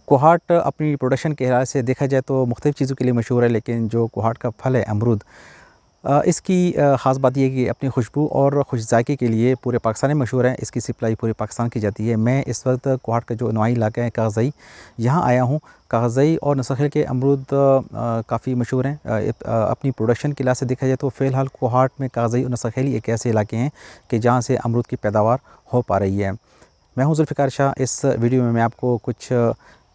कोहाट अपनी प्रोडक्शन के लिहाज से देखा जाए तो मुख्तलिफ़ चीज़ों के लिए मशहूर है, लेकिन जो कोहाट का फल है अमरूद, इसकी ख़ास बात ये है कि अपनी खुशबू और खुश ज़ायक़े के लिए पूरे पाकिस्तान में मशहूर है। इसकी सप्लाई पूरे पाकिस्तान की जाती है। मैं इस वक्त कोहाट का जो नवाही इलाका है कागज़ई, यहाँ आया हूँ। कागज़ई और नसरखेल के अमरूद काफ़ी मशहूर हैं। अपनी प्रोडक्शन के लिहाज से देखा जाए तो फ़िलहाल कोहाट में कागज़ई और नसरखेल ही एक ऐसे इलाके हैं कि जहाँ से अमरूद की पैदावार हो पा रही है। मैं हूँ ज़ुल्फ़िकार शाह। इस वीडियो में मैं आपको कुछ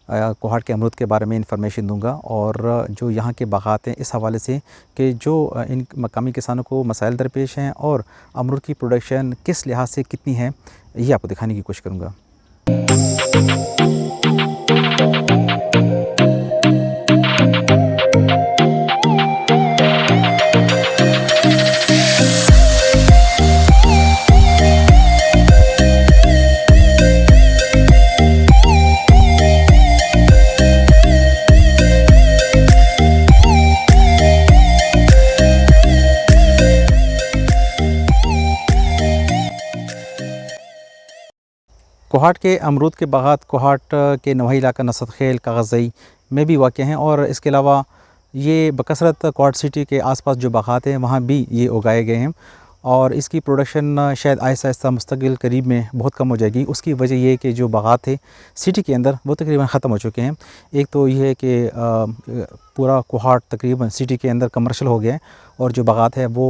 कोहाट के अमरूद के बारे में इंफॉर्मेशन दूंगा और जो यहाँ के बागात हैं इस हवाले से कि जो इन मकामी किसानों को मसाइल दरपेश हैं और अमरूद की प्रोडक्शन किस लिहाज से कितनी है, ये आपको दिखाने की कोशिश करूँगा। कोहाट के अमरूद के बागात कोहाट के नवाही इलाका नसरखेल कागज़ई में भी वाक़ हैं और इसके अलावा ये बकसरत कोहाट सिटी के आसपास जो बागात हैं वहाँ भी ये उगाए गए हैं और इसकी प्रोडक्शन शायद आहिस्ता आहिस्ता मुस्तकिल करीब में बहुत कम हो जाएगी। उसकी वजह ये है कि जो बागात थे सिटी के अंदर वो तकरीबन ख़त्म हो चुके हैं। एक तो ये है कि पूरा कोहाट तकरीबन सिटी के अंदर कमर्शियल हो गया है और जो बागात है वो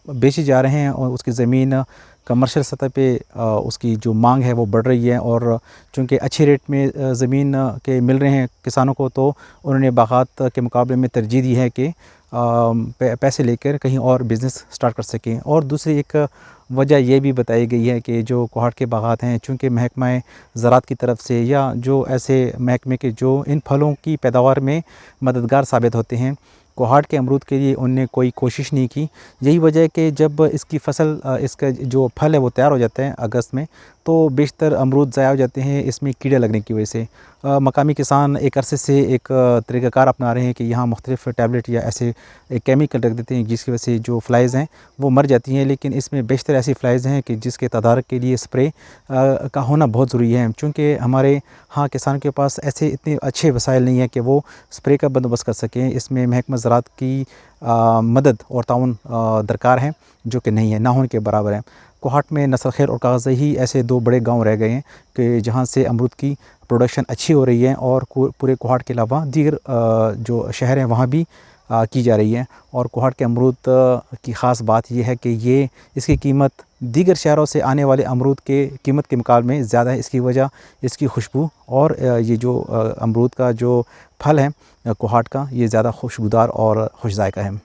बेची जा रहे हैं और उसकी ज़मीन कमर्शियल सतह पे उसकी जो मांग है वो बढ़ रही है और चूँकि अच्छे रेट में ज़मीन के मिल रहे हैं किसानों को, तो उन्होंने बागात के मुकाबले में तरजीह दी है कि पैसे लेकर कहीं और बिज़नेस स्टार्ट कर सकें। और दूसरी एक वजह ये भी बताई गई है कि जो कोहाट के बागात हैं चूँकि महकमा ज़राअत की तरफ से या जो ऐसे महकमे के जो इन फलों की पैदावार में मददगार साबित होते हैं, कोहाट के अमरूद के लिए उनने कोई कोशिश नहीं की। यही वजह है कि जब इसकी फसल इसका जो फल है वो तैयार हो जाता है अगस्त में, तो बेशतर अमरूद ज़ाया हो जाते हैं इसमें कीड़े लगने की वजह से। मकामी किसान एक अरसे से एक तरीक़ाकार अपना रहे हैं कि यहाँ मुख्तलिफ़ टैबलेट या ऐसे एक केमिकल रख देते हैं जिसकी वजह से जो फ्लाइज़ हैं वो मर जाती हैं, लेकिन इसमें बेशतर ऐसी फ्लाइज़ हैं कि जिसके तदारक के लिए स्प्रे का होना बहुत ज़रूरी है। चूँकि हमारे यहाँ किसान के पास ऐसे इतने अच्छे वसाइल नहीं है कि वो स्प्रे का बंदोबस्त कर सकें। इसमें महकमा ज़राअत की मदद और ताउन दरकार है, जो कि नहीं है, ना होने के बराबर है। कोहाट में नसरखेल और कागज़ई ही ऐसे दो बड़े गांव रह गए हैं कि जहां से अमरूद की प्रोडक्शन अच्छी हो रही है और पूरे कोहाट के अलावा दीगर जो शहर हैं वहाँ भी की जा रही है। और कोहाट के अमरूद की ख़ास बात यह है कि ये इसकी कीमत दीगर शहरों से आने वाले अमरूद के कीमत के मुकाबले में ज़्यादा है। इसकी वजह इसकी खुशबू और ये जो अमरूद का जो फल है कोहाट का, ये ज़्यादा खुशबूदार और खुश ज़ायक़ा है।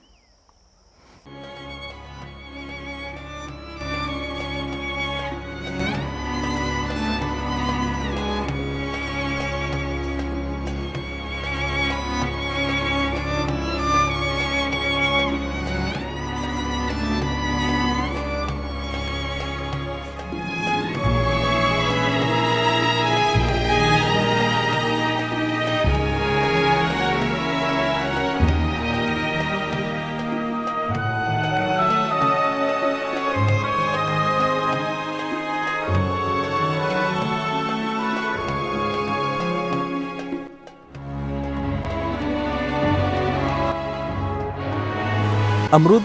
अमरूद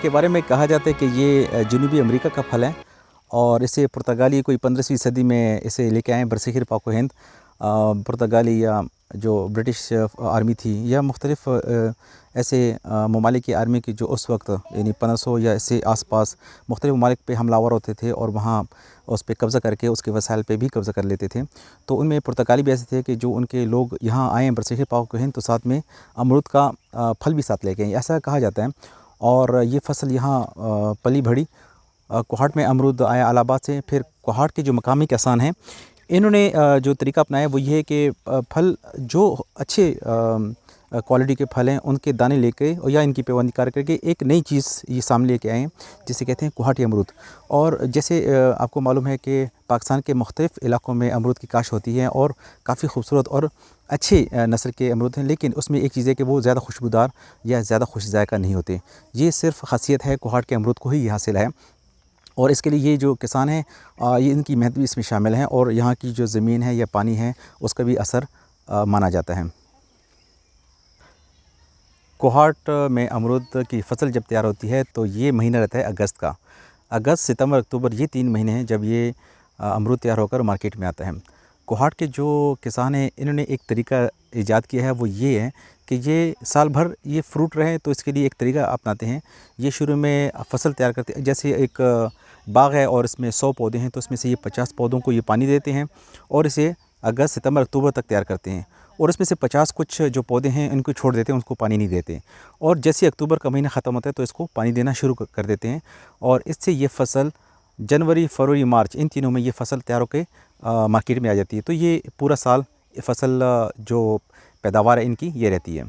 के बारे में कहा जाता है कि ये जनूबी अमेरिका का फल है और इसे पुर्तगाली कोई 15वीं सदी में इसे लेके आए बरसग़ीर पाक व हिंद। पुर्तगाली या जो ब्रिटिश आर्मी थी या मुख्तलिफ़ ऐसे ममालिक की आर्मी की जो उस वक्त यानी 1500 या इससे आसपास मुख्तलिफ़ ममालिक पे हमलावर होते थे और वहाँ उस पे कब्ज़ा करके उसके वसाइल पे भी कब्ज़ा कर लेते थे। तो उनमें पुर्तगाली भी ऐसे थे कि जो उनके लोग यहाँ आए बरसग़ीर पाक व हिंद तो साथ में अमरूद का फल भी साथ लेके आए, ऐसा कहा जाता है। और ये फसल यहाँ पली बढ़ी। कोहाट में अमरूद आया इलाहाबाद से। फिर कोहाट के जो मकामी किसान हैं इन्होंने जो तरीका अपनाया वो ये है कि फल जो अच्छे क्वालिटी के फल हैं उनके दाने लेके और या इनकी पैबंदी करके एक नई चीज़ ये सामने लेके आए हैं जिसे कहते हैं कोहाटी अमरूद। और जैसे आपको मालूम है कि पाकिस्तान के मुख्तलिफ़ इलाक़ों में अमरूद की काश्त होती है और काफ़ी खूबसूरत और अच्छे नस्ल के अमरूद हैं, लेकिन उसमें एक चीज़ है कि वो ज़्यादा खुशबूदार या ज़्यादा खुश ज़ायक़ा नहीं होते। ये सिर्फ़ ख़ासियत है कोहाट के अमरूद को ही हासिल है। और इसके लिए ये जो किसान हैं ये इनकी मेहनत भी इसमें शामिल है और यहाँ की जो ज़मीन है या पानी है उसका भी असर माना जाता है। कोहाट में अमरूद की फ़सल जब तैयार होती है तो ये महीना रहता है अगस्त का। अगस्त, सितंबर, अक्टूबर ये 3 महीने हैं जब ये अमरूद तैयार होकर मार्केट में आता है। कोहाट के जो किसान हैं इन्होंने एक तरीका ईजाद किया है, वो ये है कि ये साल भर ये फ्रूट रहे, तो इसके लिए एक तरीका अपनाते हैं। ये शुरू में फ़सल तैयार करते हैं, जैसे एक बाग है और इसमें 100 पौधे हैं तो इसमें से ये 50 पौधों को ये पानी देते हैं और इसे अगस्त, सितंबर, अक्टूबर तक तैयार करते हैं। और इसमें से 50 कुछ जो पौधे हैं इनको छोड़ देते हैं, उसको पानी नहीं देते। और जैसे अक्टूबर का महीना ख़त्म होता है तो इसको पानी देना शुरू कर देते हैं और इससे ये फ़सल जनवरी, फरवरी, मार्च इन तीनों में ये फ़सल तैयार होकर मार्केट में आ जाती है। तो ये पूरा साल फ़सल जो पैदावार है इनकी ये रहती है।